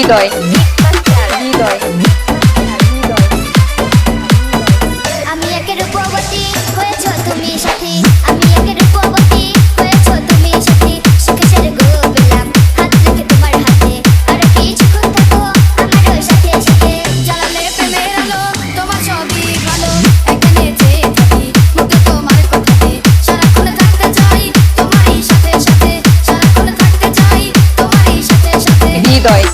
হৃদয় হৃদয় আমি একের রূপবতী হয়েছো তুমি সাথী আমি একের রূপবতী হয়েছো তুমি সাথী সুখের গো পেলাম হাত রেখে তোমার হাতে আর কিছুক্ষণ থাকো আমার সাথে সাথে জ্বালালে প্রেমের আলো তোমার সবই ভালো এখানে যে থাকি মুগ্ধ তোমার কথাতে সারাক্ষণ থাকতে চাই তোমারই সাথে সাথে সারাক্ষণ থাকতে চাই তোমারই সাথে সাথে হৃদয়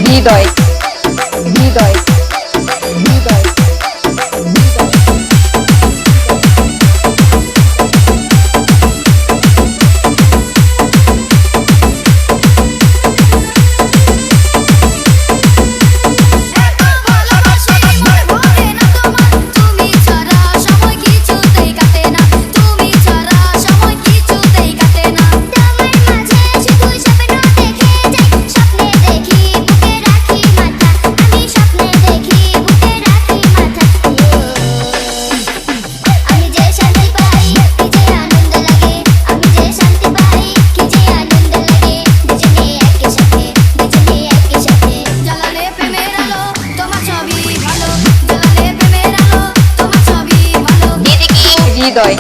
হৃদয় হৃদয় হৃদয় এত ভালোবাসি মন ভরে না তোমার তুমি ছাড়া সময় কিছুতেই কাটে না তুমি ছাড়া সময় কিছুতেই কাটে না তোমার মাঝে শুধু স্বপ্ন দেখে যাই স্বপ্নে দেখি বুকে রাখি মাথা আমি স্বপ্নে দেখি বুকে রাখি মাথা আমি যে শান্তি পাই কি যে আনন্দ লাগে আমি যে শান্তি পাই কি যে আনন্দ লাগে দুজনে একই সাথে জ্বালালে প্রেমের আলো তোমার সবই ভালো জ্বালালে প্রেমের আলো তোমার সবই ভালো হৃদয়